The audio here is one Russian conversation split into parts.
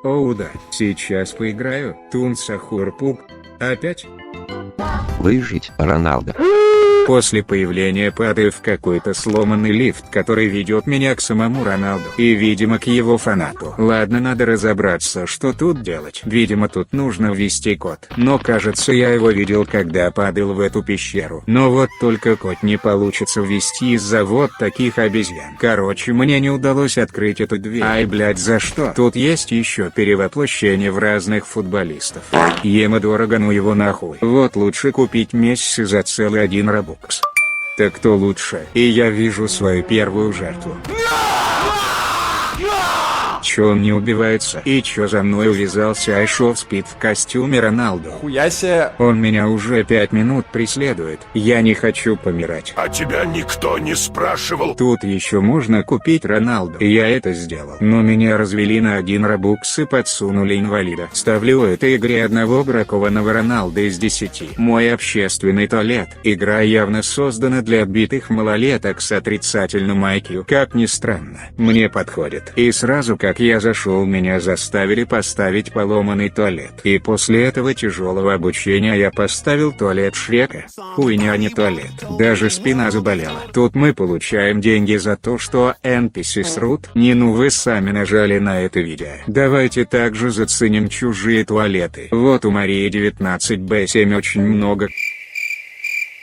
Оу да, сейчас поиграю. Тунсахурпук. Опять? Выжить, Роналдо. После появления падаю в какой-то сломанный лифт, который ведет меня к самому Роналду. И видимо к его фанату. Ладно, надо разобраться, что тут делать. Видимо тут нужно ввести код. Но кажется я его видел, когда падал в эту пещеру. Но вот только код не получится ввести из-за вот таких обезьян. Короче, мне не удалось открыть эту дверь. Ай, блять, за что? Тут есть еще перевоплощение в разных футболистов. Ема дорого, ну его нахуй. Вот лучше купить Месси за целый 1 робокс. Так кто лучше? И я вижу свою первую жертву. Чё он не убивается? И чё за мной увязался Айшов Спид в костюме Роналду? Хуяся. Он меня уже 5 минут преследует. Я не хочу помирать. А тебя никто не спрашивал. Тут еще можно купить Роналду. И я это сделал. Но меня развели на 1 робокс и подсунули инвалида. Ставлю этой игре одного бракованного Роналда из 10. Мой общественный туалет. Игра явно создана для отбитых малолеток с отрицательным IQ. Как ни странно, мне подходит. И сразу как я зашел, меня заставили поставить поломанный туалет. И после этого тяжелого обучения я поставил туалет Шрека. Хуйня, а не туалет. Даже спина заболела. Тут мы получаем деньги за то, что NPC срут. Не, ну вы сами нажали на это видео. Давайте также заценим чужие туалеты. Вот у Марии 19Б7 очень много.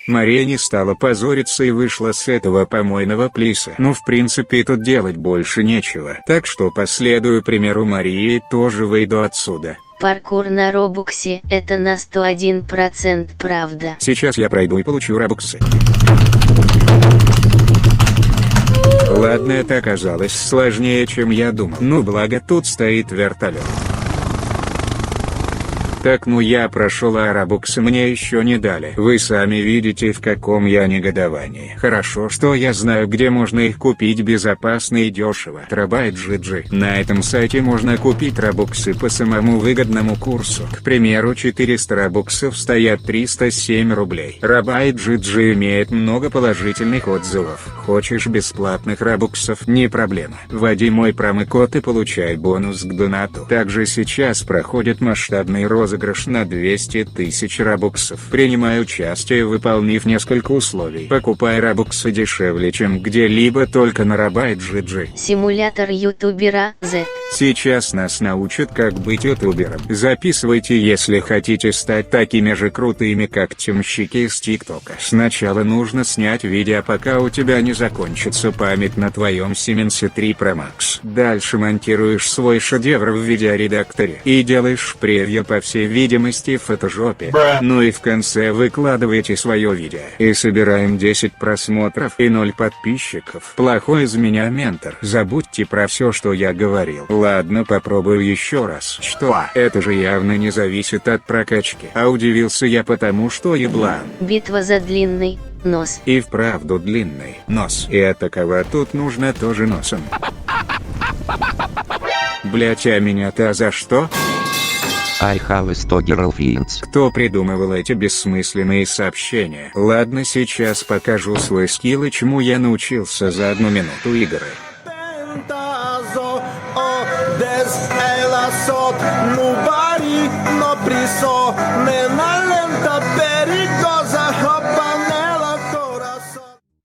Мария не стала позориться и вышла с этого помойного плиса. Ну, в принципе, тут делать больше нечего. Так что последую примеру Марии и тоже выйду отсюда. Паркур на робоксе — это на 101% правда. Сейчас я пройду и получу робоксы. Ладно, это оказалось сложнее, чем я думал. Ну, благо тут стоит вертолет. Так, ну я прошел, а робоксы мне еще не дали. Вы сами видите, в каком я негодовании. Хорошо, что я знаю, где можно их купить безопасно и дешево. Трабайт GG. На этом сайте можно купить робоксы по самому выгодному курсу. К примеру, 400 робоксов стоят 307 рублей. Трабайт GG имеет много положительных отзывов. Хочешь бесплатных робоксов? Не проблема. Вводи мой промокод и получай бонус к донату. Также сейчас проходит масштабный розыгрыш на 200 тысяч робоксов. Принимай участие, выполнив несколько условий. Покупай робоксы дешевле, чем где-либо, только на Трабайт GG. Симулятор ютубера Z. Сейчас нас научат, как быть ютубером. Записывайте, если хотите стать такими же крутыми, как темщики из ТикТока. Сначала нужно снять видео, пока у тебя не закончится память на твоем Siemens 3 Pro Max. Дальше монтируешь свой шедевр в видеоредакторе и делаешь превью, по всей видимости, в фотошопе. Ну и в конце выкладываете свое видео. И собираем 10 просмотров и 0 подписчиков. Плохой из меня ментор. Забудьте про все, что я говорил. Ладно, попробую еще раз. Что? Это же явно не зависит от прокачки. А удивился я потому, что еблан. Битва за длинный нос. И вправду длинный нос. И атаковать тут нужно тоже носом. Блять, а меня-то за что? I have 100 girlfriends. Кто придумывал эти бессмысленные сообщения? Ладно, сейчас покажу свой скилл и чему я научился за 1 минуту игры.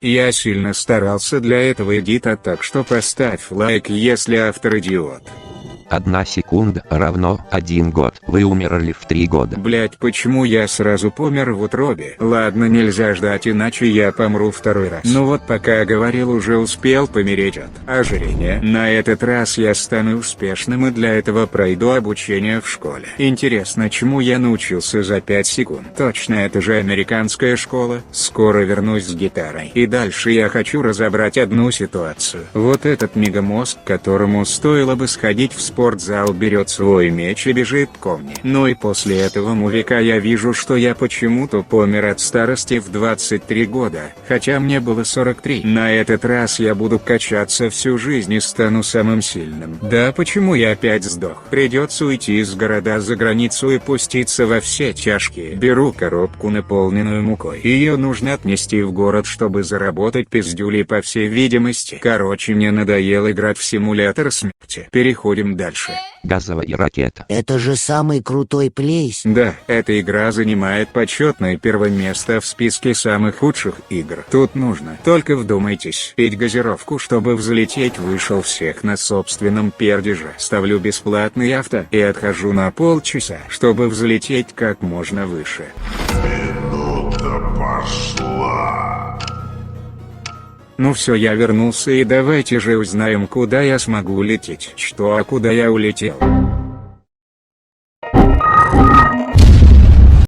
Я сильно старался для этого эдита, так что поставь лайк, если автор идиот. 1 секунда равно 1 год. Вы умерли в 3 года. Блять, почему я сразу помер в утробе? Ладно, нельзя ждать, иначе я помру 2-й раз. Ну вот пока я говорил, уже успел помереть от ожирения. На этот раз я стану успешным и для этого пройду обучение в школе. Интересно, чему я научился за 5 секунд? Точно, это же американская школа. Скоро вернусь с гитарой. И дальше я хочу разобрать одну ситуацию. Вот этот мегамозг, которому стоило бы сходить в спортзал, берет свой меч и бежит ко мне. Ну и после этого мувика я вижу, что я почему-то помер от старости в 23 года, хотя мне было 43. На этот раз я буду качаться всю жизнь и стану самым сильным. Да, почему я опять сдох? Придется уйти из города за границу и пуститься во все тяжкие. Беру коробку, наполненную мукой. Ее нужно отнести в город, чтобы заработать пиздюли, по всей видимости. Короче, мне надоело играть в симулятор смерти. Переходим дальше. дальше. Газовая ракета. Это же самый крутой плейс. Да, эта игра занимает почетное первое место в списке самых худших игр. Тут нужно, только вдумайтесь, пить газировку, чтобы взлететь выше всех на собственном пердеже. Ставлю бесплатный авто и отхожу на полчаса, чтобы взлететь как можно выше. Минута пошла. Ну все, я вернулся, и давайте же узнаем, куда я смогу лететь. Что, а куда я улетел?